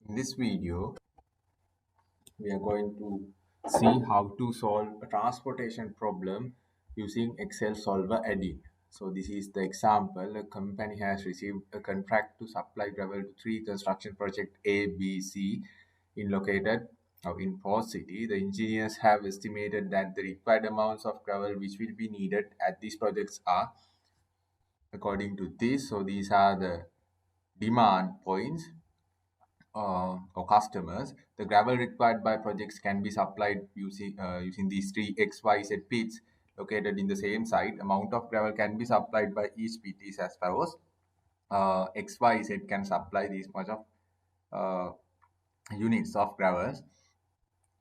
In this video, we are going to see how to solve a transportation problem using Excel solver edit. So this is the example. A company has received a contract to supply gravel to three construction project A, B, C in located in Port City. The engineers have estimated that the required amounts of gravel which will be needed at these projects are according to this. So these are the demand points or customers. The gravel required by projects can be supplied using these three XYZ pits located in the same site. Amount of gravel can be supplied by each pit is as follows. XYZ can supply this much of uh, units of gravels.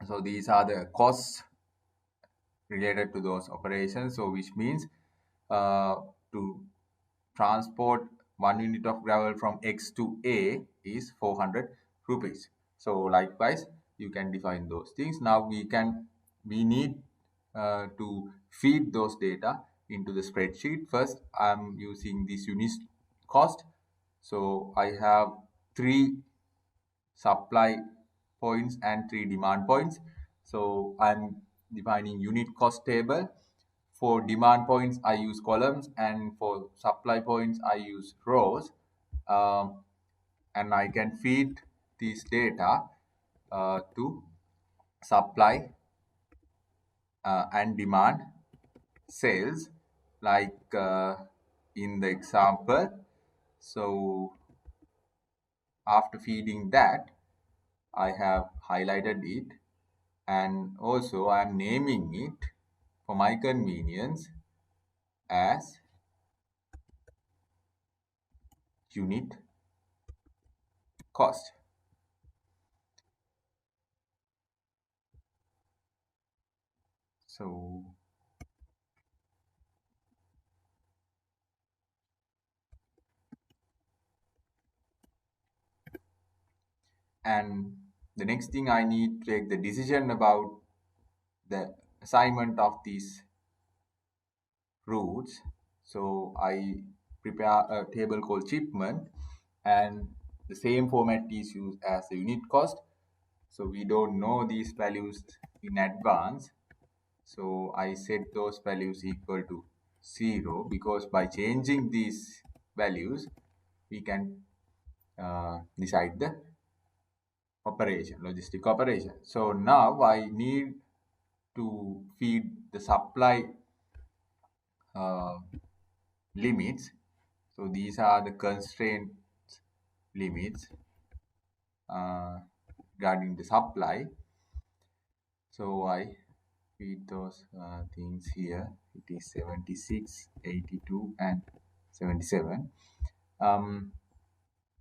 So these are the costs related to those operations. So which means uh, to transport 1 unit of gravel from X to A is 400 rupees. So likewise, you can define those things. Now we need to feed those data into the spreadsheet. First, I'm using this unit cost. So I have three supply points and three demand points. So I'm defining unit cost table. For demand points, I use columns, and for supply points, I use rows. Um, and I can feed this data to supply and demand cells, like in the example. So after feeding that, I have highlighted it, and also I'm naming it for my convenience as unit cost. So and the next thing, I need to take the decision about the assignment of these routes. So I prepare a table called shipment, and the same format is used as the unit cost. So we don't know these values in advance. So I set those values equal to 0, because by changing these values, we can decide the logistic operation. So now I need to feed the supply uh, limits. So these are the constraint limits regarding the supply. So I feed those things here. It is 76, 82, and 77. And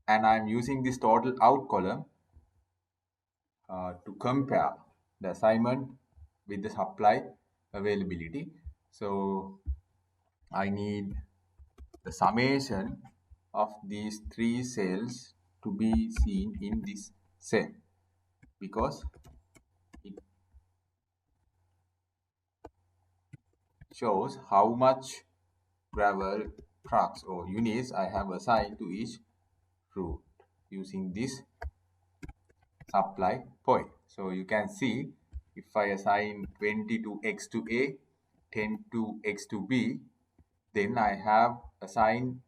I'm using this total out column to compare the assignment with the supply availability. So I need the summation of these three cells to be seen in this cell, because it shows how much gravel trucks or units I have assigned to each route using this supply point. So you can see, if I assign 20 to X to A, 10 to X to B, then I have assigned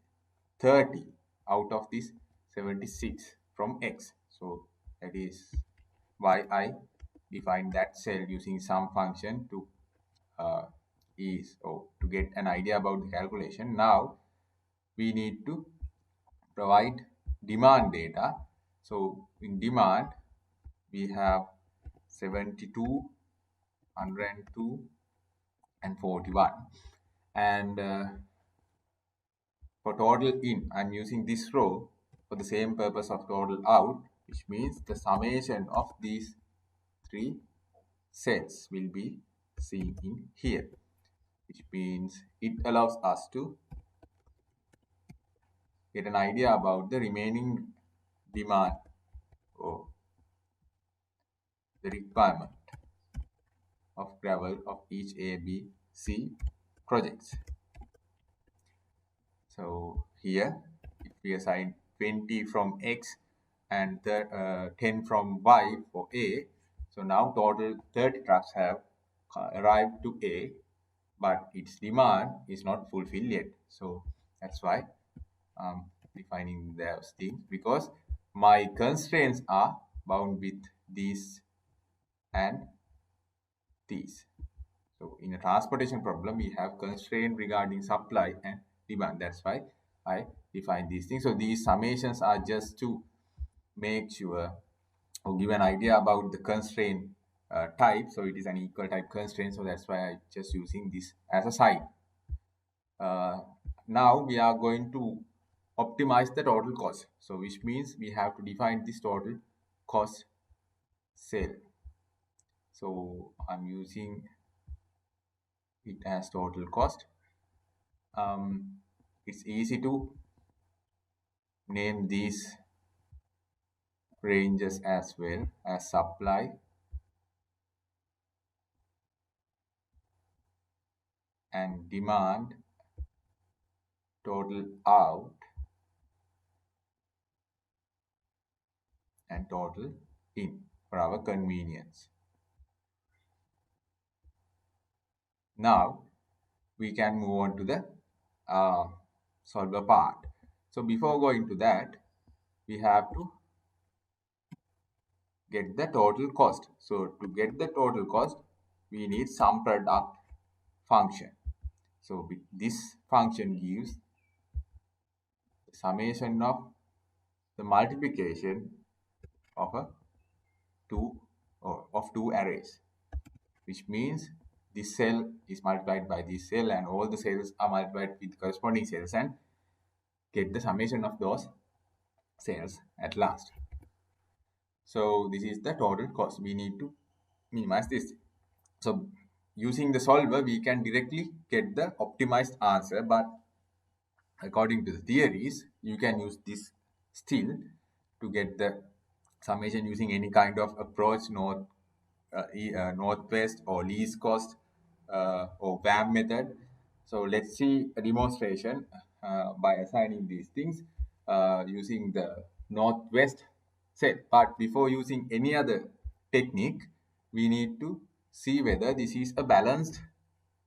30 out of this 76 from X. So that is why I define that cell using some function to to get an idea about the calculation. Now we need to provide demand data. So in demand, we have 72, 102, and 41. And for total in, I'm using this row for the same purpose of total out, which means the summation of these three sets will be seen in here, which means it allows us to get an idea about the remaining demand or the requirement of gravel of each A, B, C projects. So here, if we assign 20 from X and 10 from Y for A. So now total 30 trucks have arrived to A, but its demand is not fulfilled yet. So that's why defining those things, because my constraints are bound with these and these. So in a transportation problem, we have constraint regarding supply and demand. That's why I define these things. So these summations are just to make sure or give an idea about the constraint type. So it is an equal type constraint. So that's why I just using this as a sign. Uh, Now we are going to optimize the total cost. So which means we have to define this total cost cell. So I'm using it as total cost. It's easy to name these ranges as well as supply and demand, total out and total in for our convenience. Now we can move on to the solver part. So before going to that, we have to get the total cost. So to get the total cost, we need sum product function. So this function gives the summation of the multiplication of a two or of two arrays, which means this cell is multiplied by this cell and all the cells are multiplied with corresponding cells and get the summation of those cells at last. So this is the total cost. We need to minimize this. So using the solver, we can directly get the optimized answer, but according to the theories, you can use this still to get the summation using any kind of approach, northwest or least cost or VAM method. So let's see a demonstration by assigning these things using the northwest set. But before using any other technique, we need to see whether this is a balanced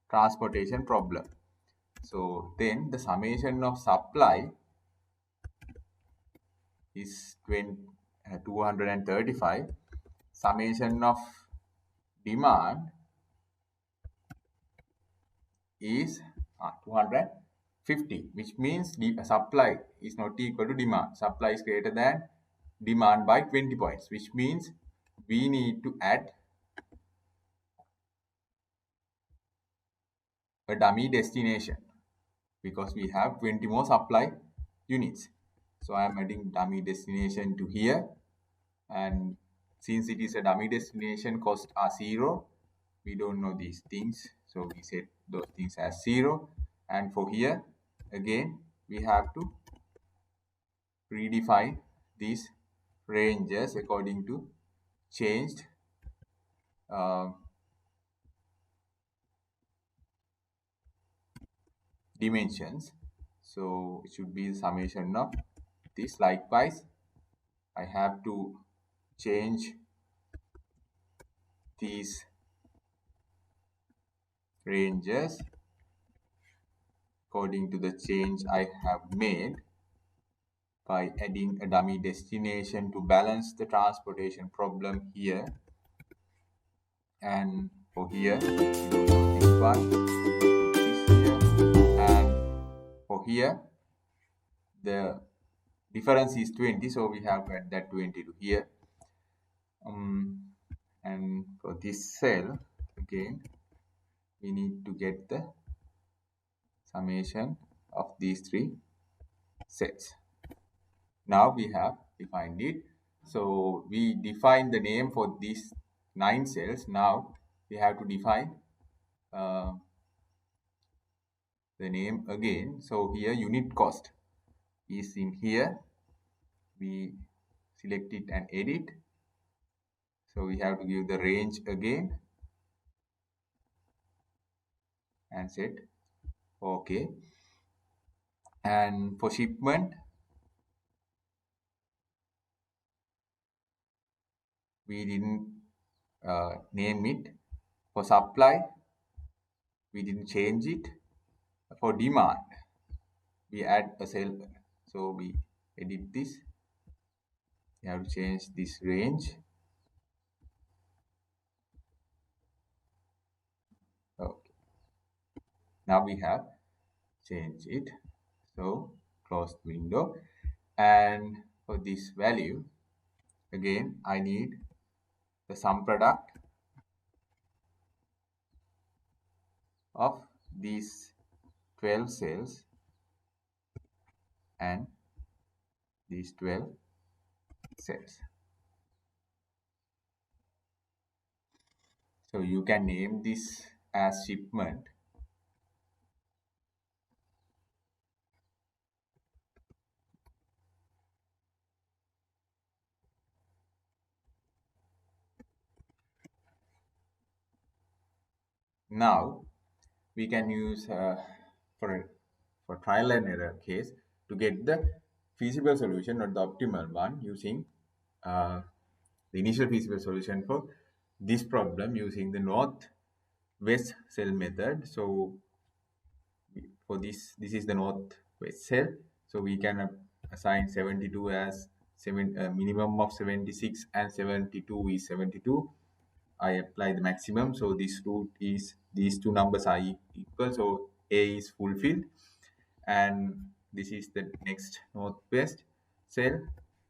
transportation problem. So then the summation of supply is 235. Summation of demand is 250, which means the supply is not equal to demand. Supply is greater than demand by 20 points, which means we need to add a dummy destination because we have 20 more supply units. So I am adding dummy destination to here, and since it is a dummy destination, costs are 0. We don't know these things, so we set those things as 0. And for here again we have to redefine these ranges according to changed uh, dimensions. So it should be the summation of this. Likewise, I have to change these ranges according to the change I have made by adding a dummy destination to balance the transportation problem here. And for here, we don't know this one, this here, and for here, the difference is 20, so we have to add that 20 to here. And for this cell, again, we need to get the summation of these three sets. Now we have defined it. So we define the name for these 9 cells. Now we have to define uh, the name again. So here unit cost is in here. We select it and edit. So we have to give the range again and set OK. And for shipment, we didn't name it. For supply, we didn't change it. For demand, we add a cell. So we edit this. We have to change this range. Okay. Now we have changed it. So close the window. And for this value, again, I need the sum product of these 12 cells and these 12 cells. So you can name this as shipment. Now we can use for trial and error case to get the feasible solution or the optimal one using uh, the initial feasible solution for this problem using the north west cell method. So for this is the north west cell, so we can assign 72 as minimum of 76 and 72 is 72. I apply the maximum, so this root is these two numbers are equal, so A is fulfilled. And this is the next northwest cell.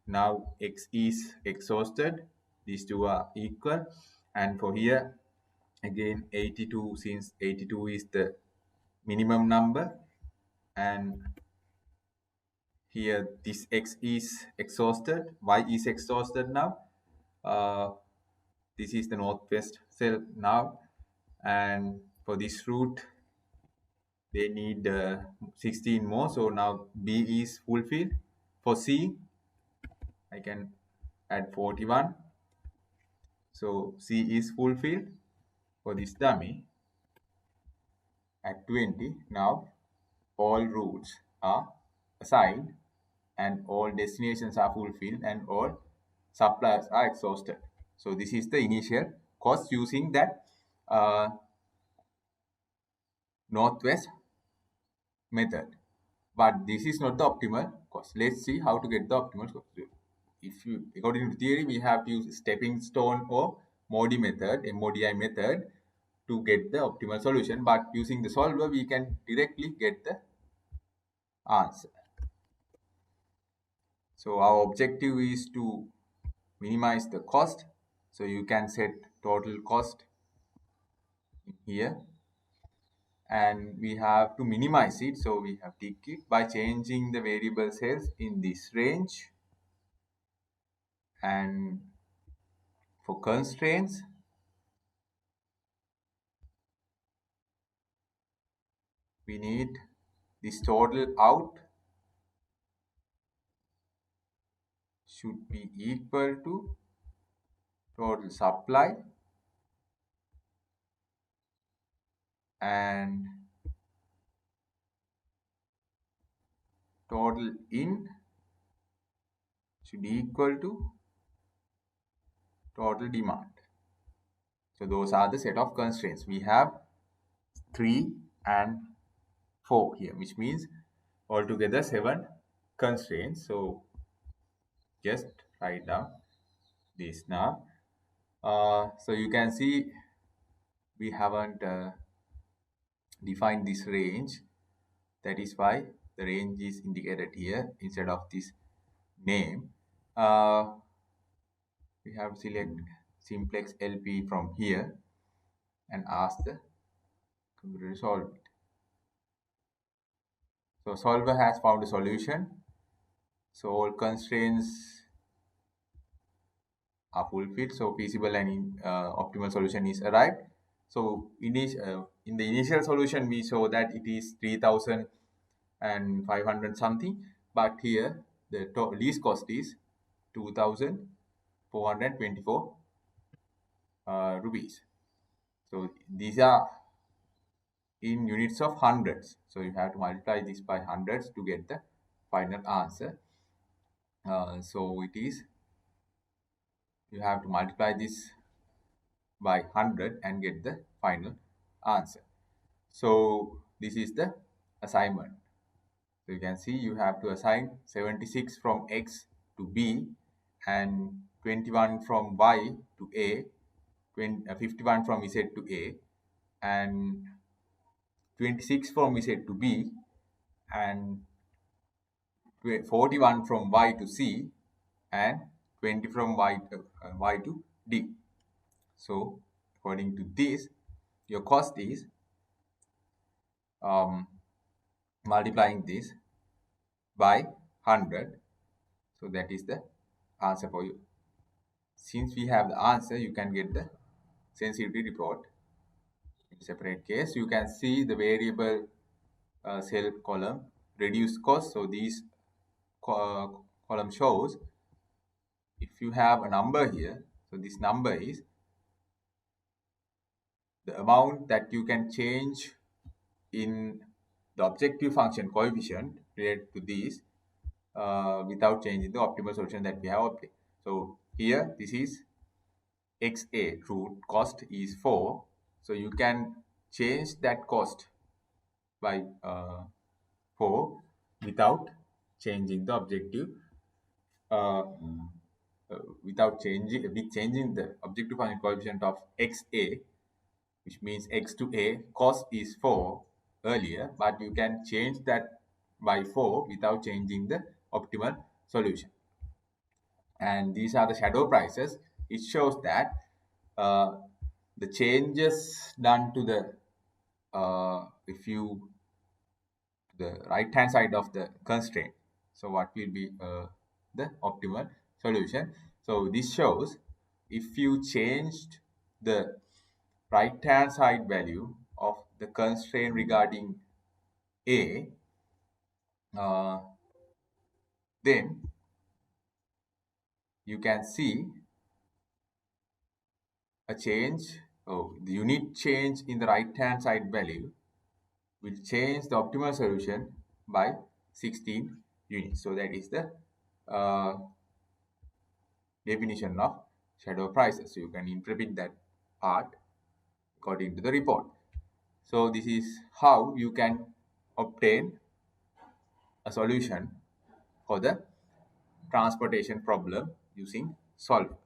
Now X is exhausted, these two are equal. And for here again 82, since 82 is the minimum number, and here this X is exhausted, Y is exhausted now. uh, this is the northwest cell now, and for this root they need 16 more, so now B is fulfilled. For C I can add 41, so C is fulfilled. For this dummy at 20, now all roots are assigned and all destinations are fulfilled and all suppliers are exhausted. So this is the initial cost using that uh, northwest method. But this is not the optimal cost. Let's see how to get the optimal cost. If you, according to theory, we have to use stepping stone or MODI method to get the optimal solution. But using the solver, we can directly get the answer. So our objective is to minimize the cost. So you can set total cost here, and we have to minimize it, so we have tick it by changing the variable cells in this range. And for constraints, we need this total out should be equal to total supply and total in should be equal to total demand. So those are the set of constraints. We have 3 and 4 here, which means altogether 7 constraints. So just write down this now. So you can see we haven't defined this range. That is why the range is indicated here instead of this name. We have to select simplex LP from here and ask the computer to solve it. So solver has found a solution. So all constraints are fulfilled. So feasible and optimal solution is arrived. So in the initial solution, we saw that it is 3,500 something, but here the least cost is 2,424 rupees. So these are in units of hundreds. So you have to multiply this by hundreds to get the final answer. So it is You have to multiply this by 100 and get the final answer. So this is the assignment. So you can see you have to assign 76 from X to B and 21 from Y to A, 51 from Z to A, and 26 from Z to B, and 41 from Y to C, and 20 from Y to D. So according to this, your cost is um, multiplying this by 100. So that is the answer for you. Since we have the answer, you can get the sensitivity report in separate case. You can see the variable cell column reduce cost. So these column shows if you have a number here. So this number is the amount that you can change in the objective function coefficient related to these without changing the optimal solution that we have obtained. So here this is XA, root cost is 4. So you can change that cost by 4 without changing the objective, uh, without changing the objective function coefficient of XA, which means X to A, cost is 4 earlier, but you can change that by 4 without changing the optimal solution. And these are the shadow prices. It shows that uh, the changes done to the if you the right hand side of the constraint. So what will be the optimal solution? So this shows if you changed the right hand side value of the constraint regarding A, then you can see a change. Oh, the unit change in the right hand side value will change the optimal solution by 16 units. So that is the uh, definition of shadow prices. So you can interpret that part according to the report. So this is how you can obtain a solution for the transportation problem using solver.